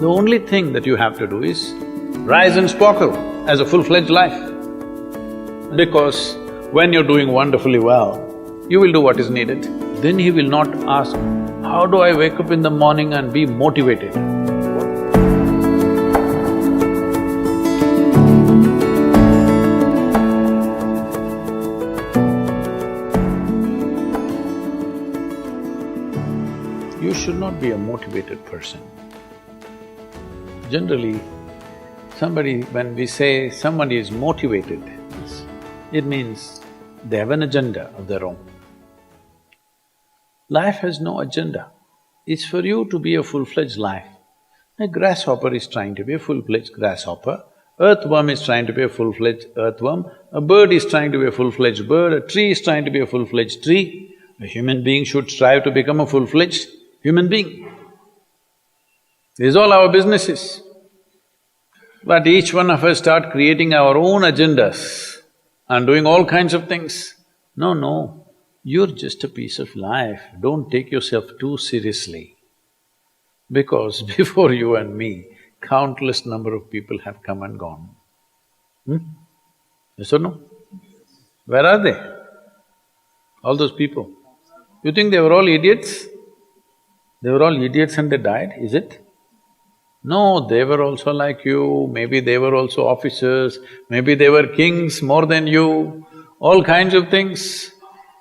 The only thing that you have to do is rise and sparkle as a full-fledged life. Because when you're doing wonderfully well, you will do what is needed. Then he will not ask, how do I wake up in the morning and be motivated? You should not be a motivated person. Generally, when we say somebody is motivated, it means they have an agenda of their own. Life has no agenda. It's for you to be a full-fledged life. A grasshopper is trying to be a full-fledged grasshopper, earthworm is trying to be a full-fledged earthworm, a bird is trying to be a full-fledged bird, a tree is trying to be a full-fledged tree. A human being should strive to become a full-fledged human being. This is all our business is. But each one of us start creating our own agendas and doing all kinds of things. No, you're just a piece of life, don't take yourself too seriously. Because before you and me, countless number of people have come and gone. Yes or no? Where are they? All those people. You think they were all idiots? They were all idiots and they died, is it? No, they were also like you, maybe they were also officers, maybe they were kings more than you, all kinds of things,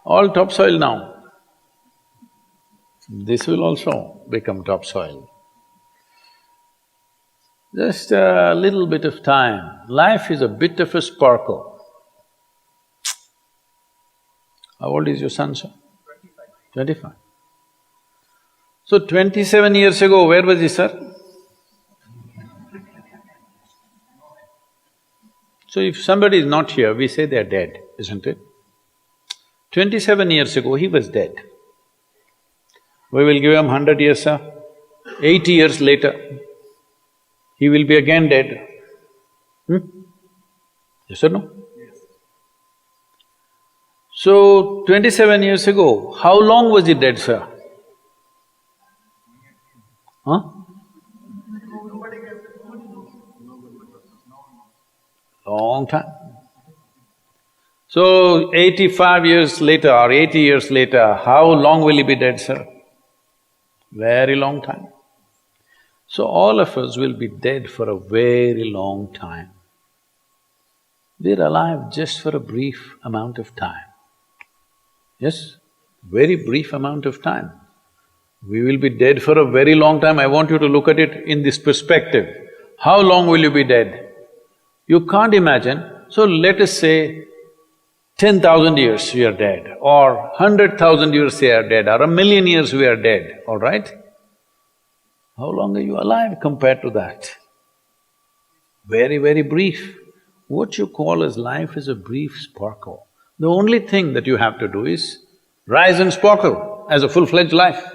all topsoil now. This will also become topsoil. Just a little bit of time, life is a bit of a sparkle. How old is your son, sir? 25. So 27 years ago, where was he, sir? So if somebody is not here, we say they're dead, isn't it? 27 years ago, he was dead. We will give him 100 years, sir. 80 years later, he will be again dead. Yes or no? Yes. So, 27 years ago, how long was he dead, sir? Huh? Long time. So, 85 years later or 80 years later, how long will he be dead, sir? Very long time. So, all of us will be dead for a very long time. We're alive just for a brief amount of time. Yes, very brief amount of time. We will be dead for a very long time. I want you to look at it in this perspective. How long will you be dead? You can't imagine, so let us say 10,000 years we are dead, or 100,000 years we are dead, or 1,000,000 years we are dead, all right? How long are you alive compared to that? Very, very brief. What you call as life is a brief sparkle. The only thing that you have to do is rise and sparkle as a full-fledged life.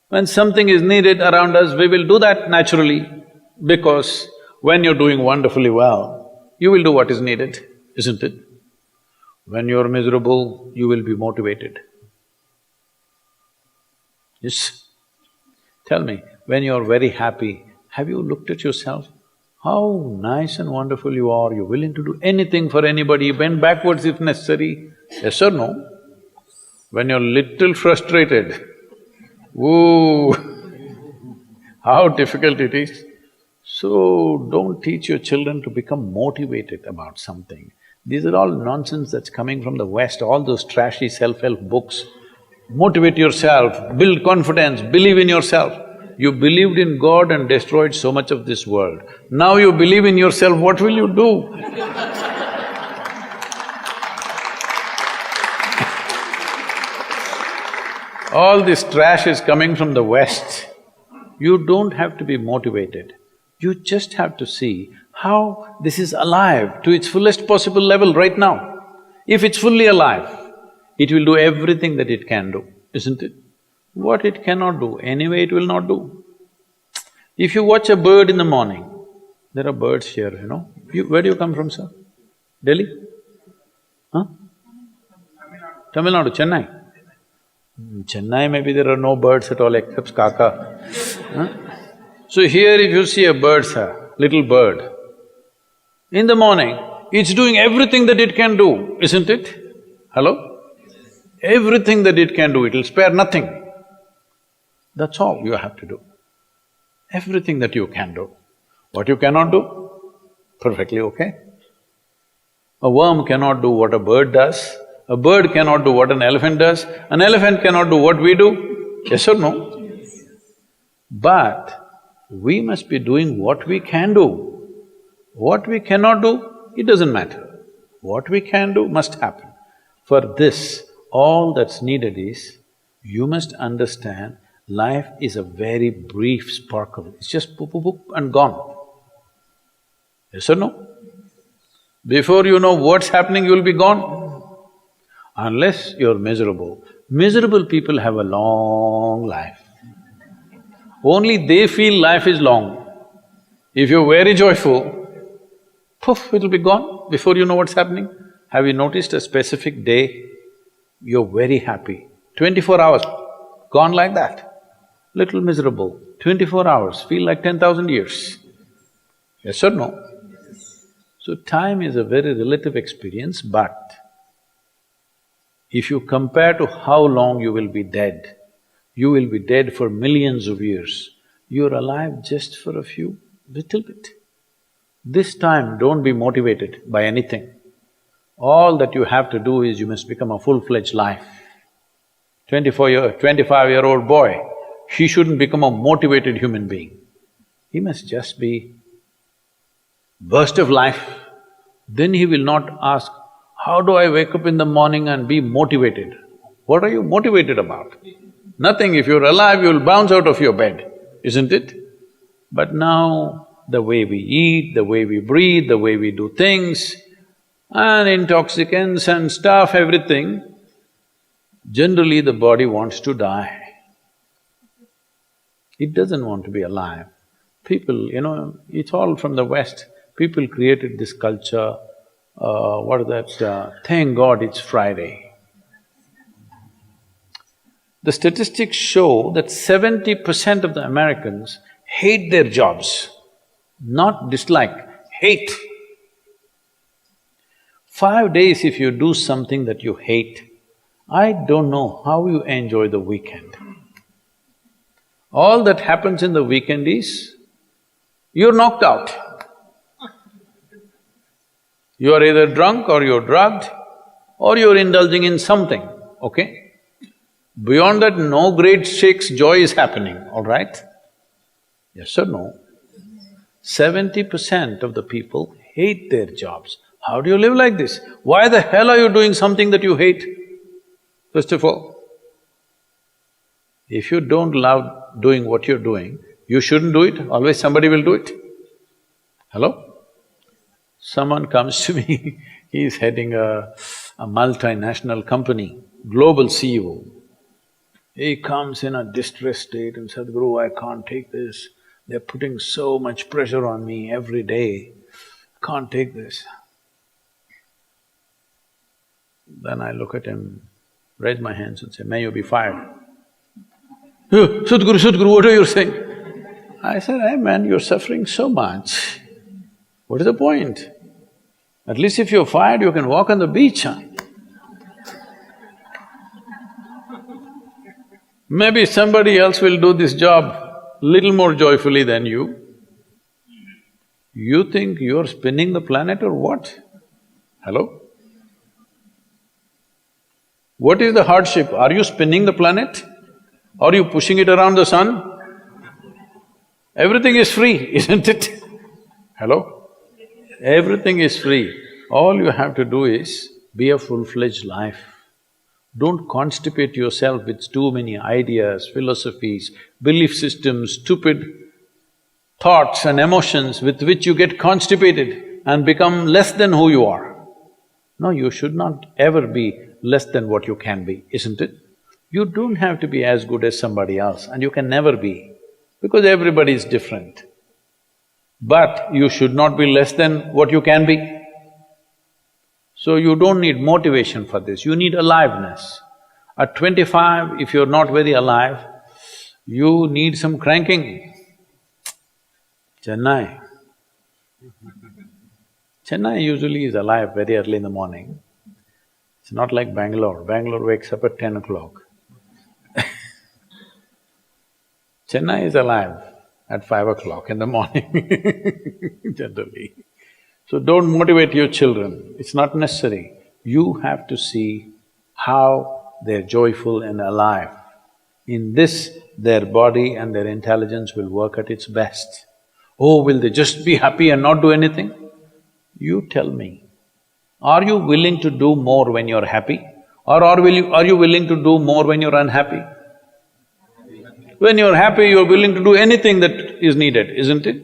When something is needed around us, we will do that naturally, because when you're doing wonderfully well, you will do what is needed, isn't it? When you're miserable, you will be motivated. Yes? Tell me, when you're very happy, have you looked at yourself? How nice and wonderful you are, you're willing to do anything for anybody, bend backwards if necessary, yes or no? When you're little frustrated, ooh, how difficult it is. So, don't teach your children to become motivated about something. These are all nonsense that's coming from the West, all those trashy self-help books. Motivate yourself, build confidence, believe in yourself. You believed in God and destroyed so much of this world. Now you believe in yourself, what will you do? All this trash is coming from the West. You don't have to be motivated. You just have to see how this is alive to its fullest possible level right now. If it's fully alive, it will do everything that it can do, isn't it? What it cannot do, anyway it will not do. If you watch a bird in the morning, there are birds here, you know. Where do you come from, sir? Delhi? Huh? Tamil Nadu, Chennai? Chennai, maybe there are no birds at all except kaka. Huh? So here if you see a bird, sir, little bird, in the morning, it's doing everything that it can do, isn't it? Hello? Everything that it can do, it'll spare nothing. That's all you have to do. Everything that you can do. What you cannot do, perfectly okay. A worm cannot do what a bird does, a bird cannot do what an elephant does, an elephant cannot do what we do, yes or no? But we must be doing what we can do. What we cannot do, it doesn't matter. What we can do must happen. For this, all that's needed is, you must understand life is a very brief sparkle, it's just poop, poop, poop and gone. Yes or no? Before you know what's happening, you'll be gone. Unless you're miserable. Miserable people have a long life. Only they feel life is long. If you're very joyful, poof, it'll be gone before you know what's happening. Have you noticed a specific day, you're very happy, 24 hours, gone like that. Little miserable, 24 hours, feel like 10,000 years. Yes or no? So time is a very relative experience, but if you compare to how long you will be dead, you will be dead for millions of years, you're alive just for a few, little bit. This time, don't be motivated by anything. All that you have to do is you must become a full-fledged life. 25-year-old boy, he shouldn't become a motivated human being. He must just be burst of life. Then he will not ask, how do I wake up in the morning and be motivated? What are you motivated about? Nothing. If you're alive, you'll bounce out of your bed, isn't it? But now, the way we eat, the way we breathe, the way we do things, and intoxicants and stuff, everything, generally the body wants to die. It doesn't want to be alive. People, it's all from the West. People created this culture, thank God it's Friday. The statistics show that 70% of the Americans hate their jobs, not dislike, hate. 5 days if you do something that you hate, I don't know how you enjoy the weekend. All that happens in the weekend is, you're knocked out. You are either drunk or you're drugged or you're indulging in something, okay? Beyond that, no great shakes joy is happening, all right? Yes or no? 70% of the people hate their jobs. How do you live like this? Why the hell are you doing something that you hate? First of all, if you don't love doing what you're doing, you shouldn't do it, always somebody will do it. Hello? Someone comes to me, he's heading a multinational company, global CEO. He comes in a distressed state and said, Sadhguru, I can't take this. They're putting so much pressure on me every day, can't take this. Then I look at him, raise my hands and say, may you be fired. Sadhguru, what are you saying? I said, hey man, you're suffering so much. What is the point? At least if you're fired, you can walk on the beach, huh? Maybe somebody else will do this job little more joyfully than you. You think you're spinning the planet or what? Hello? What is the hardship? Are you spinning the planet? Are you pushing it around the sun? Everything is free, isn't it? Hello? Everything is free. All you have to do is be a full-fledged life. Don't constipate yourself with too many ideas, philosophies, belief systems, stupid thoughts and emotions with which you get constipated and become less than who you are. No, you should not ever be less than what you can be, isn't it? You don't have to be as good as somebody else and you can never be, because everybody is different. But you should not be less than what you can be. So you don't need motivation for this, you need aliveness. At 25, if you're not very alive, you need some cranking. Chennai. Chennai usually is alive very early in the morning. It's not like Bangalore. Bangalore wakes up at 10 o'clock. Chennai is alive at 5 o'clock in the morning, generally. So don't motivate your children, it's not necessary. You have to see how they're joyful and alive. In this, their body and their intelligence will work at its best. Oh, will they just be happy and not do anything? You tell me, are you willing to do more when you're happy? Or are you willing to do more when you're unhappy? When you're happy, you're willing to do anything that is needed, isn't it?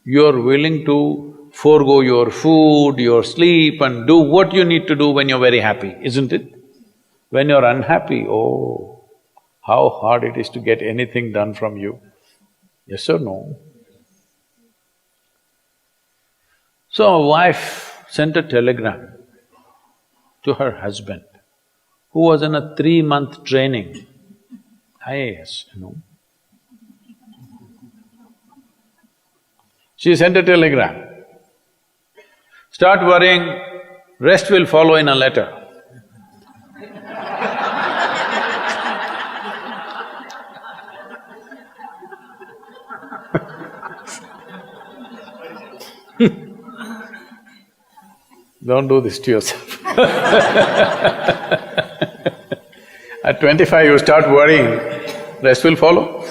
You're willing to forego your food, your sleep and do what you need to do when you're very happy, isn't it? When you're unhappy, oh, how hard it is to get anything done from you. Yes or no? So a wife sent a telegram to her husband, who was in a 3-month training, IAS, you know. She sent a telegram, start worrying, rest will follow in a letter. Don't do this to yourself. At 25 you start worrying, rest will follow.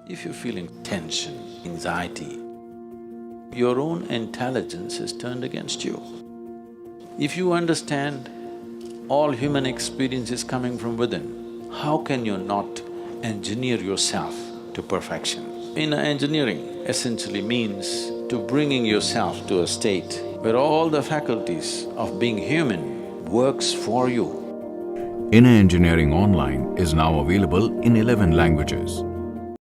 If you're feeling tension, anxiety, your own intelligence is turned against you. If you understand all human experience is coming from within, how can you not engineer yourself to perfection? Inner engineering essentially means to bringing yourself to a state where all the faculties of being human works for you. Inner Engineering Online is now available in 11 languages.